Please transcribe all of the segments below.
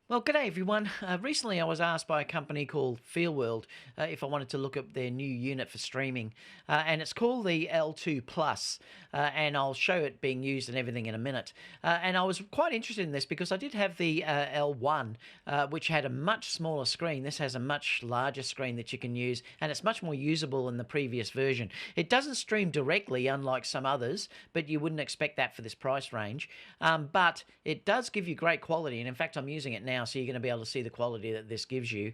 Well, g'day everyone. Recently, I was asked by a company called FEELWORLD if I wanted to look at their new unit for streaming, and it's called the L2 PLUS, and I'll show it being used and everything in a minute. And I was quite interested in this because I did have the L1, which had a much smaller screen. This has a much larger screen that you can use, and it's much more usable than the previous version. It doesn't stream directly, unlike some others, but you wouldn't expect that for this price range. But it does give you great quality, and in fact, I'm using it now. So you're going to be able to see the quality that this gives you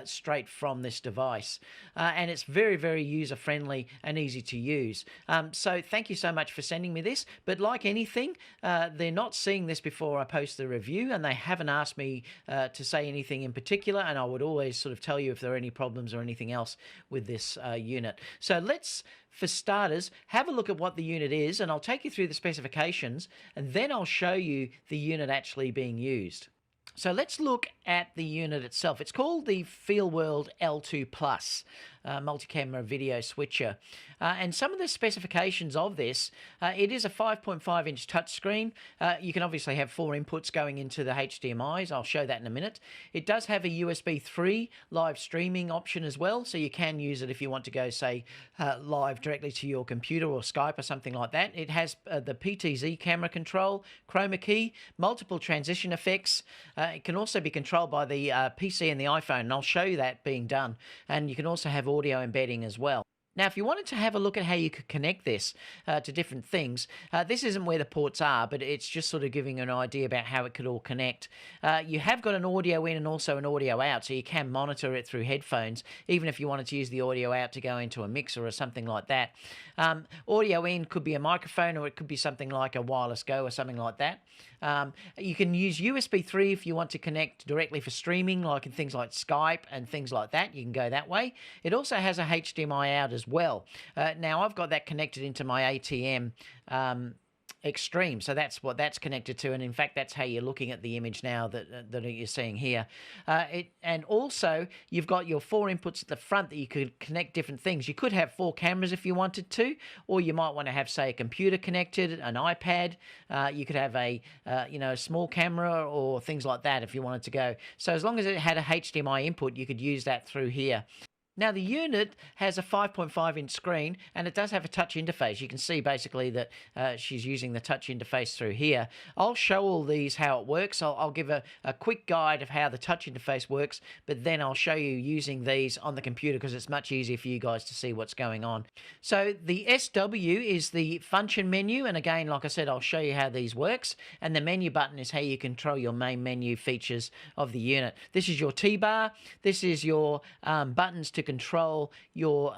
straight from this device. And it's very, very user-friendly and easy to use. So thank you so much for sending me this. But like anything, they're not seeing this before I post the review, and they haven't asked me to say anything in particular, and I would always sort of tell you if there are any problems or anything else with this unit. So let's, for starters, have a look at what the unit is, and I'll take you through the specifications, and then I'll show you the unit actually being used. So let's look at the unit itself. It's called the FEELWORLD L2 PLUS multi-camera video switcher. And some of the specifications of this, it is a 5.5-inch touchscreen. You can obviously have 4 inputs going into the HDMIs. I'll show that in a minute. It does have a USB 3 live streaming option as well, so you can use it if you want to go, say, live directly to your computer or Skype or something like that. It has the PTZ camera control, chroma key, multiple transition effects. It can also be controlled by the PC and the iPhone, and I'll show you that being done. And you can also have audio embedding as well. Now, if you wanted to have a look at how you could connect this to different things, this isn't where the ports are, but it's just sort of giving an idea about how it could all connect. You have got an audio in and also an audio out, so you can monitor it through headphones, even if you wanted to use the audio out to go into a mixer or something like that. Audio in could be a microphone, or it could be something like a wireless Go or something like that. You can use USB 3 if you want to connect directly for streaming, like in things like Skype and things like that. You can go that way. It also has a HDMI out as well. Now, I've got that connected into my ATM Extreme, so that's what that's connected to, and in fact that's how you're looking at the image now that you're seeing here. And also you've got your 4 inputs at the front that you could connect different things. You could have 4 cameras if you wanted to, or you might want to have, say, a computer connected, an iPad. You could have a a small camera or things like that if you wanted to go. So as long as it had a HDMI input, you could use that through here. Now, the unit has a 5.5-inch screen, and it does have a touch interface. You can see basically that she's using the touch interface through here. I'll show all these how it works. I'll give a quick guide of how the touch interface works, but then I'll show you using these on the computer because it's much easier for you guys to see what's going on. So the SW is the function menu, and again, like I said, I'll show you how these works. And the menu button is how you control your main menu features of the unit. This is your T-bar. This is your buttons to control your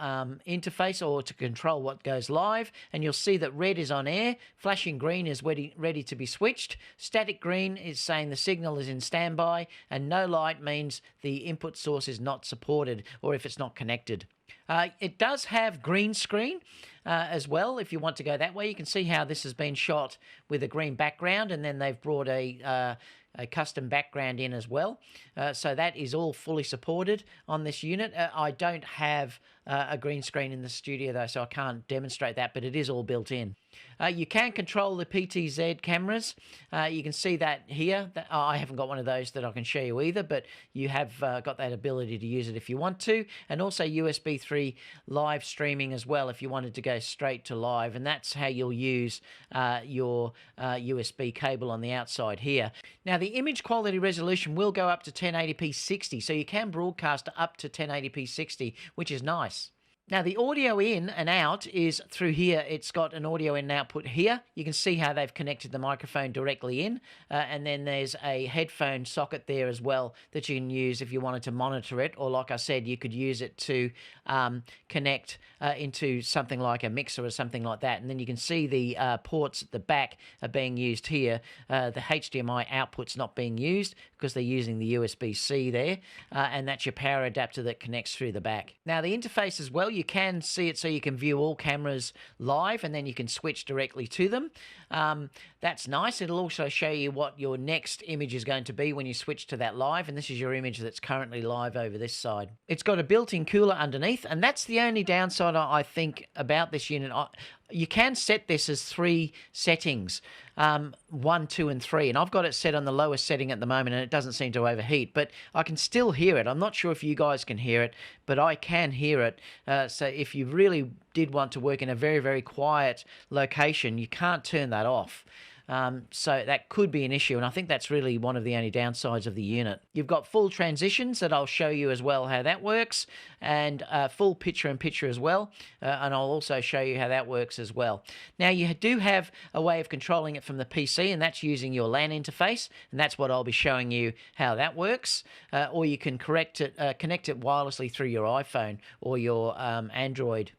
interface or to control what goes live, and you'll see that red is on air, flashing green is ready to be switched, static green is saying the signal is in standby, and no light means the input source is not supported or if it's not connected. It does have green screen as well. If you want to go that way, you can see how this has been shot with a green background, and then they've brought a custom background in as well. So that is all fully supported on this unit. I don't have a green screen in the studio though, so I can't demonstrate that, but it is all built in. You can control the PTZ cameras. You can see that here. I haven't got one of those that I can show you either, but you have got that ability to use it if you want to. And also USB 3 live streaming as well if you wanted to go straight to live. And that's how you'll use your USB cable on the outside here. Now, the image quality resolution will go up to 1080p 60, so you can broadcast up to 1080p 60, which is nice. Now, the audio in and out is through here. It's got an audio in and output here. You can see how they've connected the microphone directly in, and then there's a headphone socket there as well that you can use if you wanted to monitor it, or like I said, you could use it to connect into something like a mixer or something like that. And then you can see the ports at the back are being used here. The HDMI output's not being used because they're using the USB-C there, and that's your power adapter that connects through the back. Now, the interface as well, you can see it so you can view all cameras live, and then you can switch directly to them. That's nice. It'll also show you what your next image is going to be when you switch to that live, and this is your image that's currently live over this side. It's got a built-in cooler underneath, and that's the only downside I think about this unit. You can set this as 3 settings. 1, 2, and 3, and I've got it set on the lowest setting at the moment, and it doesn't seem to overheat, but I can still hear it. I'm not sure if you guys can hear it, but I can hear it. So if you really did want to work in a very, very quiet location, you can't turn that off. So that could be an issue, and I think that's really one of the only downsides of the unit. You've got full transitions that I'll show you as well how that works, and full picture-in-picture as well, and I'll also show you how that works as well. Now, you do have a way of controlling it from the PC, and that's using your LAN interface, and that's what I'll be showing you how that works, or you can connect it wirelessly through your iPhone or your Android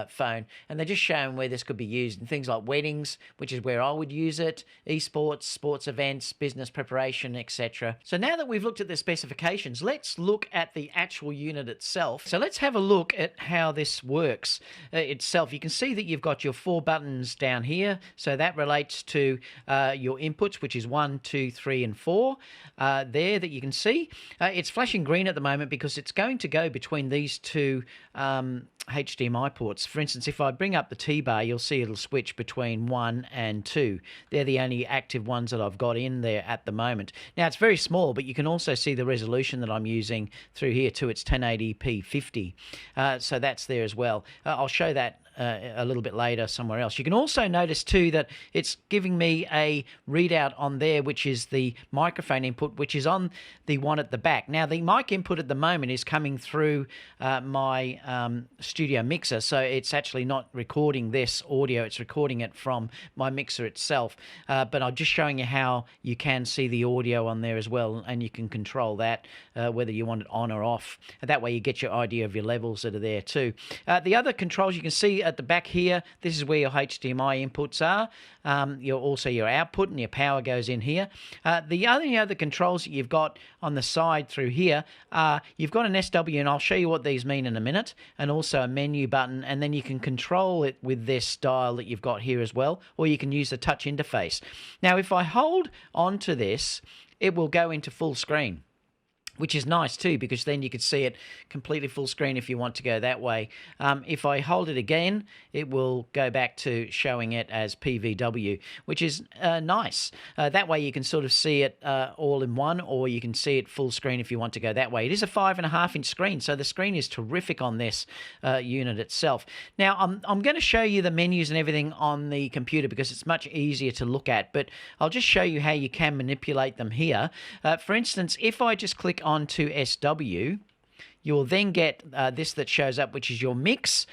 phone, and they're just showing where this could be used in things like weddings, which is where I would use it, esports, sports events, business preparation, etc. So now that we've looked at the specifications, let's look at the actual unit itself. So let's have a look at how this works itself. You can see that you've got your 4 buttons down here, so that relates to your inputs, which is 1, 2, 3, and 4 there that you can see. It's flashing green at the moment because it's going to go between these two HDMI ports. For instance, if I bring up the T-bar, you'll see it'll switch between 1 and 2. They're the only active ones that I've got in there at the moment. Now, it's very small, but you can also see the resolution that I'm using through here too. It's 1080p 50. So that's there as well. I'll show that a little bit later somewhere else. You can also notice too that it's giving me a readout on there, which is the microphone input, which is on the one at the back. Now, the mic input at the moment is coming through my studio mixer, so it's actually not recording this audio, it's recording it from my mixer itself. But I'm just showing you how you can see the audio on there as well, and you can control that, whether you want it on or off. That way you get your idea of your levels that are there too. The other controls you can see at the back here, this is where your HDMI inputs are. Also your output and your power goes in here. The other controls that you've got on the side through here, you've got an SW, and I'll show you what these mean in a minute, and also a menu button, and then you can control it with this dial that you've got here as well, or you can use the touch interface. Now, if I hold onto this, it will go into full screen, which is nice too, because then you could see it completely full screen if you want to go that way. If I hold it again, it will go back to showing it as PVW, which is nice. That way you can sort of see it all in one, or you can see it full screen if you want to go that way. It is a 5.5-inch screen, so the screen is terrific on this unit itself. Now, I'm going to show you the menus and everything on the computer because it's much easier to look at, but I'll just show you how you can manipulate them here. For instance, if I just click onto SW, you'll then get this that shows up, which is your mix,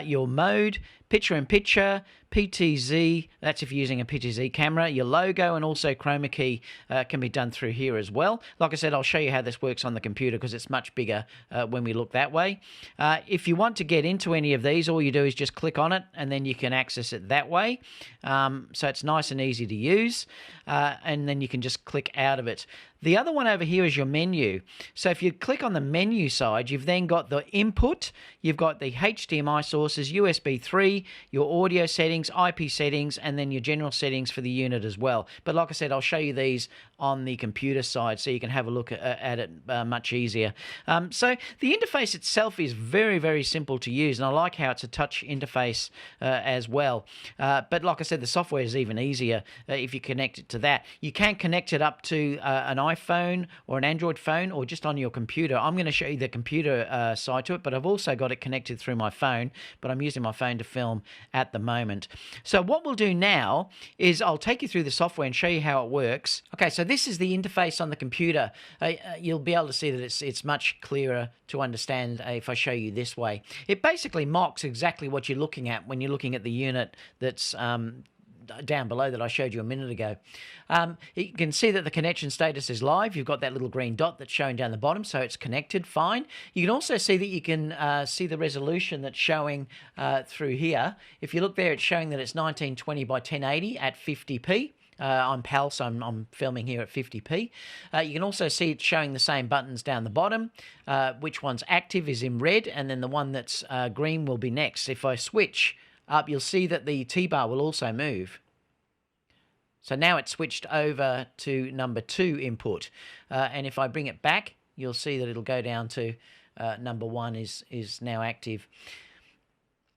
your mode, picture-in-picture, PTZ, that's if you're using a PTZ camera, your logo, and also chroma key can be done through here as well. Like I said, I'll show you how this works on the computer because it's much bigger when we look that way. If you want to get into any of these, all you do is just click on it, and then you can access it that way. So it's nice and easy to use, and then you can just click out of it. The other one over here is your menu. So if you click on the menu side, you've then got the input, you've got the HDMI sources, USB 3, your audio settings, IP settings, and then your general settings for the unit as well. But like I said, I'll show you these on the computer side so you can have a look at it much easier. So the interface itself is very, very simple to use, and I like how it's a touch interface as well. But like I said, the software is even easier if you connect it to that. You can connect it up to an iPhone or an Android phone, or just on your computer. I'm going to show you the computer side to it, but I've also got it connected through my phone, but I'm using my phone to film at the moment. So what we'll do now is I'll take you through the software and show you how it works. Okay, so this is the interface on the computer. You'll be able to see that it's much clearer to understand if I show you this way. It basically mocks exactly what you're looking at when you're looking at the unit that's down below that I showed you a minute ago. You can see that the connection status is live. You've got that little green dot that's showing down the bottom, so it's connected fine. You can also see that you can see the resolution that's showing through here. If you look there, it's showing that it's 1920 by 1080 at 50p. I'm PAL, so I'm filming here at 50p. You can also see it showing the same buttons down the bottom. Which one's active is in red, and then the one that's green will be next. If I switch up, you'll see that the T-bar will also move. So now it's switched over to number 2 input. And if I bring it back, you'll see that it'll go down to number 1 is now active.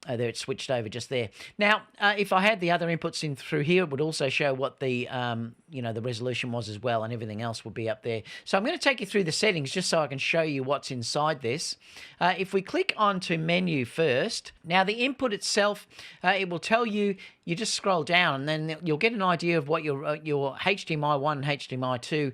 there it's switched over just there. Now, if I had the other inputs in through here, it would also show what the the resolution was as well, and everything else would be up there. So I'm going to take you through the settings just so I can show you what's inside this. If we click onto menu first, now the input itself, it will tell you. You just scroll down and then you'll get an idea of what your HDMI 1 and HDMI 2,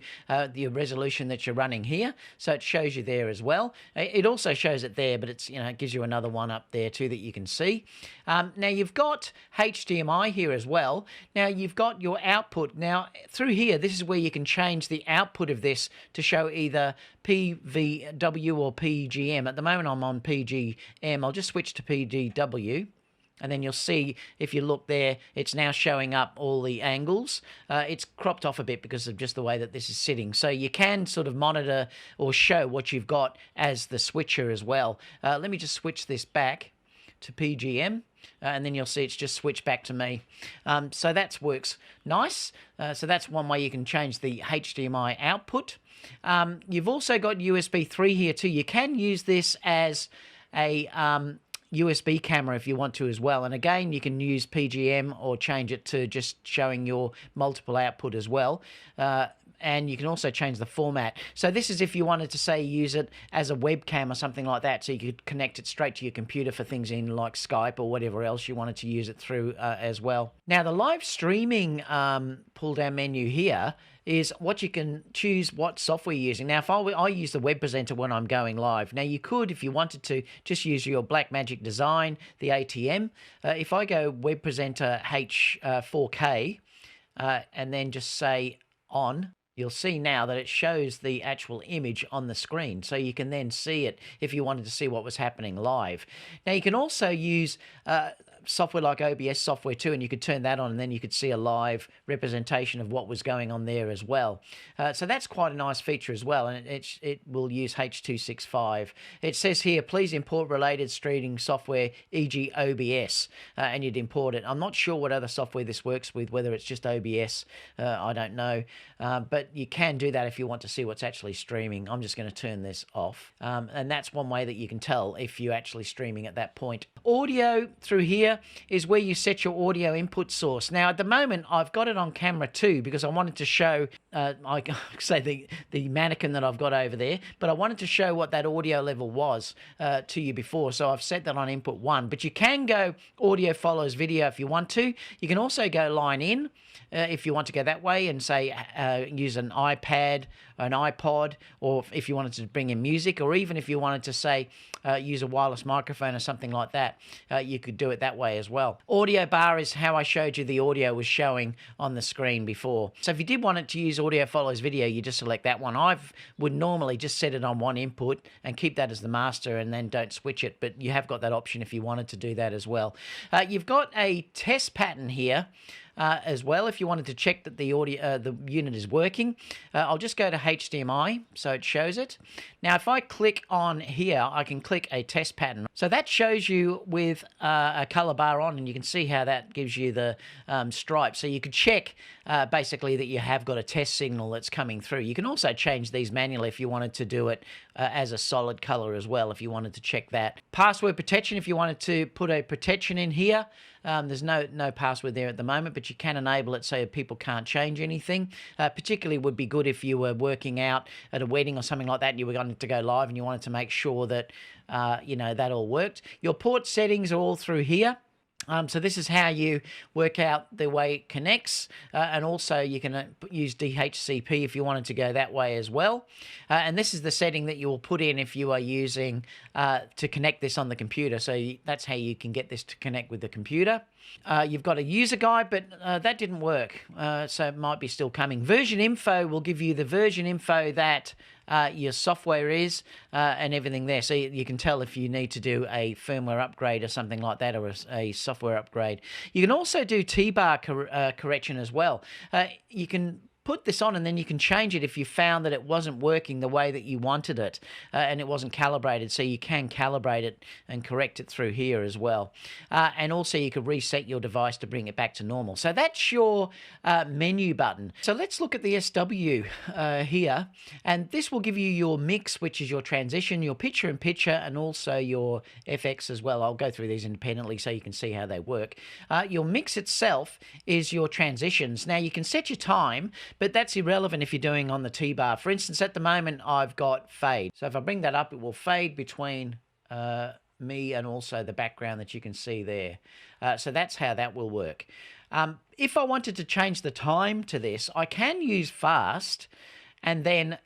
the resolution that you're running here. So it shows you there as well. It also shows it there, but it's it gives you another one up there too that you can see. Now you've got HDMI here as well. Now you've got your output. Now through here, this is where you can change the output of this to show either PVW or PGM. At the moment I'm on PGM. I'll just switch to PGW. And then you'll see, if you look there, it's now showing up all the angles. It's cropped off a bit because of just the way that this is sitting. So you can sort of monitor or show what you've got as the switcher as well. Let me just switch this back to PGM. And then you'll see it's just switched back to me. So that works nice. So that's one way you can change the HDMI output. You've also got USB 3 here too. You can use this as a USB camera if you want to as well. And again, you can use PGM or change it to just showing your multiple output as well. And you can also change the format. So this is if you wanted to, say, use it as a webcam or something like that, so you could connect it straight to your computer for things in like Skype or whatever else you wanted to use it through as well. Now, the live streaming pull-down menu here is what you can choose what software you're using. Now, if I use the web presenter when I'm going live. Now, you could, if you wanted to, just use your Blackmagic Design, the ATM. If I go web presenter H4K and then just say on, you'll see now that it shows the actual image on the screen. So you can then see it if you wanted to see what was happening live. Now, you can also use software like OBS software too, and you could turn that on and then you could see a live representation of what was going on there as well. So that's quite a nice feature as well, and it will use H.265. It says here, please import related streaming software, e.g. OBS, and you'd import it. I'm not sure what other software this works with, whether it's just OBS, I don't know, but you can do that if you want to see what's actually streaming. I'm just going to turn this off, and that's one way that you can tell if you're actually streaming at that point. Audio through here is where you set your audio input source. Now, at the moment, I've got it on camera too because I wanted to show, I say the mannequin that I've got over there, but I wanted to show what that audio level was to you before. So I've set that on input 1, but you can go audio follows video if you want to. You can also go line in if you want to go that way and say use an iPad, an iPod, or if you wanted to bring in music, or even if you wanted to say use a wireless microphone or something like that, you could do it that way as well. Audio bar is how I showed you the audio was showing on the screen before. So if you did want it to use audio follows video, you just select that one. I would normally just set it on one input and keep that as the master and then don't switch it, but you have got that option if you wanted to do that as well. You've got a test pattern here as well, if you wanted to check that the audio, the unit is working. I'll just go to HDMI so it shows it. Now, if I click on here, I can click a test pattern. So that shows you with a color bar on, and you can see how that gives you the stripe. So you could check basically that you have got a test signal that's coming through. You can also change these manually if you wanted to do it as a solid color as well, if you wanted to check that. Password protection, if you wanted to put a protection in here. There's no password there at the moment, but you can enable it so people can't change anything. Particularly would be good if you were working out at a wedding or something like that and you were going to go live and you wanted to make sure that, that all worked. Your port settings are all through here. So this is how you work out the way it connects, and also you can use DHCP if you wanted to go that way as well. And this is the setting that you will put in if you are using to connect this on the computer. So that's how you can get this to connect with the computer. You've got a user guide, but that didn't work, so it might be still coming. Version info will give you the version info that your software is and everything there, so you can tell if you need to do a firmware upgrade or something like that, or a software upgrade. You can also do T-bar correction as well. You can put this on, and then you can change it if you found that it wasn't working the way that you wanted it, and it wasn't calibrated. So you can calibrate it and correct it through here as well. And also you could reset your device to bring it back to normal. So that's your menu button. So let's look at the SW here, and this will give you your mix, which is your transition, your picture-in-picture, and also your FX as well. I'll go through these independently so you can see how they work. Your mix itself is your transitions. Now you can set your time, but that's irrelevant if you're doing on the T-bar. For instance, at the moment, I've got fade. So if I bring that up, it will fade between me and also the background that you can see there. So that's how that will work. If I wanted to change the time to this, I can use fast, and then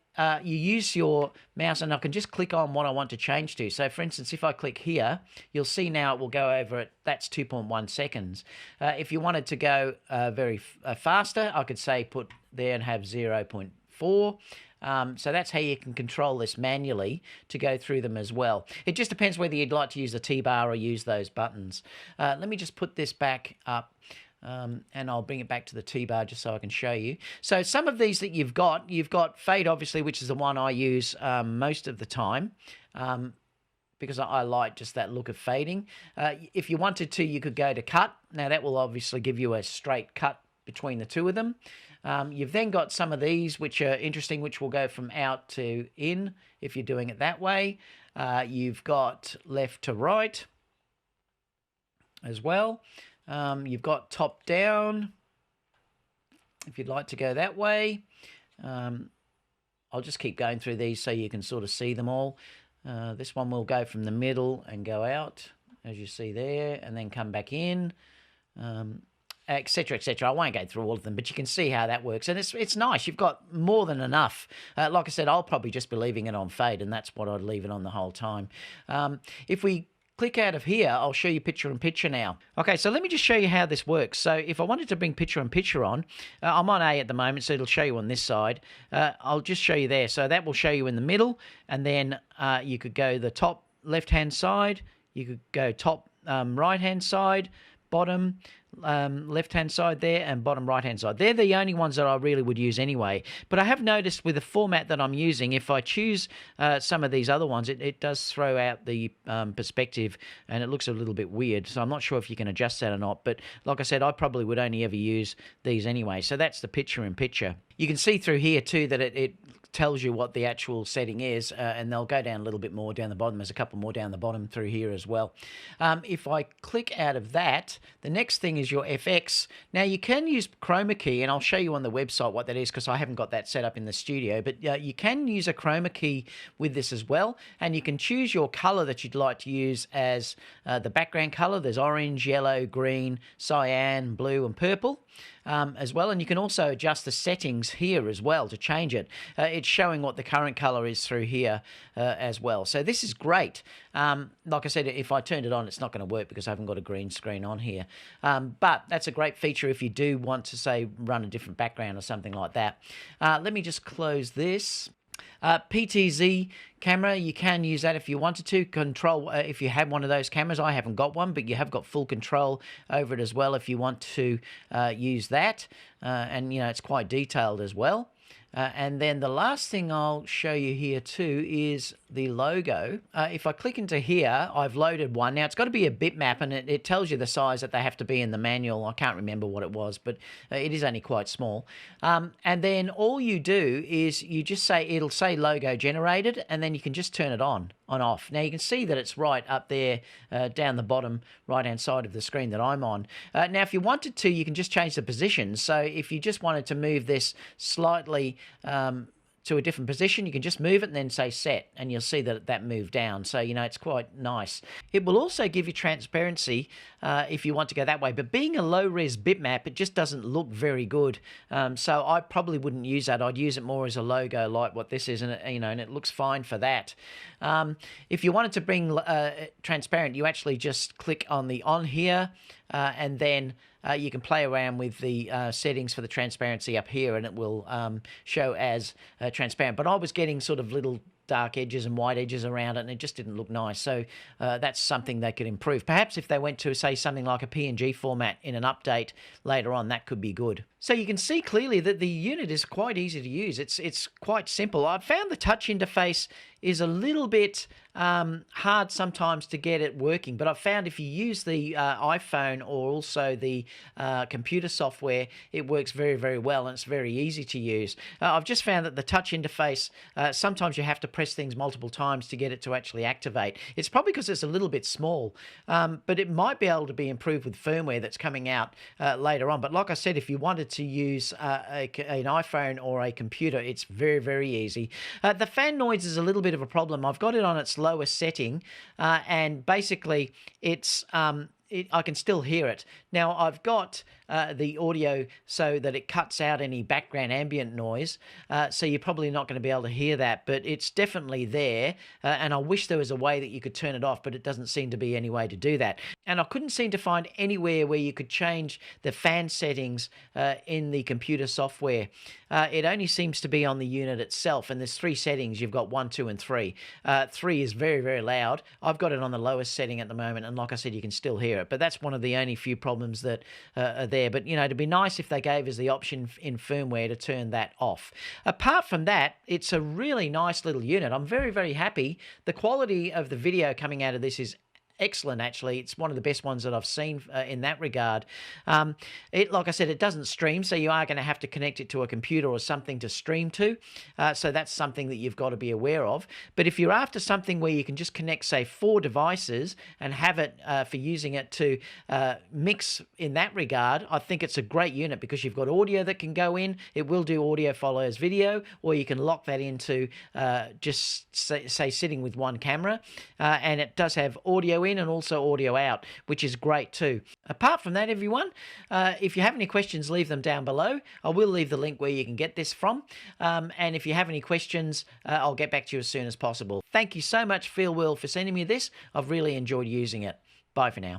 you use your mouse, and I can just click on what I want to change to. So, for instance, if I click here, you'll see now it will go over it. That's 2.1 seconds. If you wanted to go very faster, I could say put there and have 0.4. So that's how you can control this manually to go through them as well. It just depends whether you'd like to use the T-bar or use those buttons. Let me just put this back up. And I'll bring it back to the T-bar just so I can show you. So some of these that you've got fade, obviously, which is the one I use most of the time, because I like just that look of fading. If you wanted to, you could go to cut. Now that will obviously give you a straight cut between the two of them. You've then got some of these which are interesting, which will go from out to in if you're doing it that way. You've got left to right as well. You've got top down, if you'd like to go that way. I'll just keep going through these so you can sort of see them all. This one will go from the middle and go out, as you see there, and then come back in, etc., etc. I won't go through all of them, but you can see how that works. And it's nice. You've got more than enough. Like I said, I'll probably just be leaving it on fade, and that's what I'd leave it on the whole time. If we click out of here, I'll show you picture-in-picture now. Okay, so let me just show you how this works. So if I wanted to bring picture-in-picture on, I'm on A at the moment, so it'll show you on this side. I'll just show you there. So that will show you in the middle, and then you could go the top left-hand side, you could go top right-hand side, bottom left-hand side there, and bottom right-hand side. They're the only ones that I really would use anyway. But I have noticed with the format that I'm using, if I choose some of these other ones, it does throw out the perspective, and it looks a little bit weird. So I'm not sure if you can adjust that or not. But like I said, I probably would only ever use these anyway. So that's the picture-in-picture. You can see through here too that it tells you what the actual setting is, and they'll go down a little bit more down the bottom. There's a couple more down the bottom through here as well. If I click out of that, the next thing is your FX. Now you can use chroma key, and I'll show you on the website what that is because I haven't got that set up in the studio, but you can use a chroma key with this as well, and you can choose your color that you'd like to use as the background color. There's orange, yellow, green, cyan, blue, and purple. As well, and you can also adjust the settings here as well to change it. It's showing what the current color is through here as well. So this is great. Like I said, if I turned it on, it's not going to work because I haven't got a green screen on here. But that's a great feature if you do want to, say, run a different background or something like that. Let me just close this. PTZ camera, you can use that if you wanted to control if you have one of those cameras. I haven't got one, but you have got full control over it as well if you want to use that, and you know it's quite detailed as well. And then the last thing I'll show you here too is the logo. If I click into here, I've loaded one. Now, it's got to be a bitmap, and it tells you the size that they have to be in the manual. I can't remember what it was, but it is only quite small. And then all you do is you just say, it'll say logo generated, and then you can just turn it on off. Now, you can see that it's right up there down the bottom right-hand side of the screen that I'm on. Now, if you wanted to, you can just change the position. So if you just wanted to move this slightly to a different position, you can just move it and then say set, and you'll see that that moved down. So, you know, it's quite nice. It will also give you transparency if you want to go that way, but being a low-res bitmap, it just doesn't look very good. So I probably wouldn't use that. I'd use it more as a logo like what this is, and it, you know, and it looks fine for that. If you wanted to bring transparent, you actually just click on the on here, and then you can play around with the settings for the transparency up here, and it will show as transparent. But I was getting sort of little dark edges and white edges around it, and it just didn't look nice. So that's something they could improve. Perhaps if they went to, say, something like a PNG format in an update later on, that could be good. So you can see clearly that the unit is quite easy to use. It's quite simple. I've found the touch interface is a little bit hard sometimes to get it working, but I've found if you use the iPhone or also the computer software, it works very, very well, and it's very easy to use. I've just found that the touch interface, sometimes you have to press things multiple times to get it to actually activate. It's probably because it's a little bit small, but it might be able to be improved with firmware that's coming out later on. But like I said, if you wanted to use an iPhone or a computer, it's very, very easy. The fan noise is a little bit of a problem. I've got it on its lowest setting, and basically it's I can still hear it. Now, I've got the audio so that it cuts out any background ambient noise, so you're probably not going to be able to hear that, but it's definitely there, and I wish there was a way that you could turn it off, but it doesn't seem to be any way to do that. And I couldn't seem to find anywhere where you could change the fan settings in the computer software. It only seems to be on the unit itself, and there's 3 settings. You've got 1, 2, and 3. 3 is very, very loud. I've got it on the lowest setting at the moment, and like I said, you can still hear it, but that's one of the only few problems that are there. But, you know, it'd be nice if they gave us the option in firmware to turn that off. Apart from that, it's a really nice little unit. I'm very, very happy. The quality of the video coming out of this is excellent, actually. It's one of the best ones that I've seen in that regard. Like I said, it doesn't stream, so you are going to have to connect it to a computer or something to stream to. So that's something that you've got to be aware of. But if you're after something where you can just connect, say, 4 devices and have it for using it to mix in that regard, I think it's a great unit because you've got audio that can go in. It will do audio follows video, or you can lock that into just, say, sitting with one camera. And it does have audio in and also audio out, which is great too. Apart from that, everyone, if you have any questions, leave them down below. I will leave the link where you can get this from. And if you have any questions, I'll get back to you as soon as possible. Thank you so much, FEELWORLD, for sending me this. I've really enjoyed using it. Bye for now.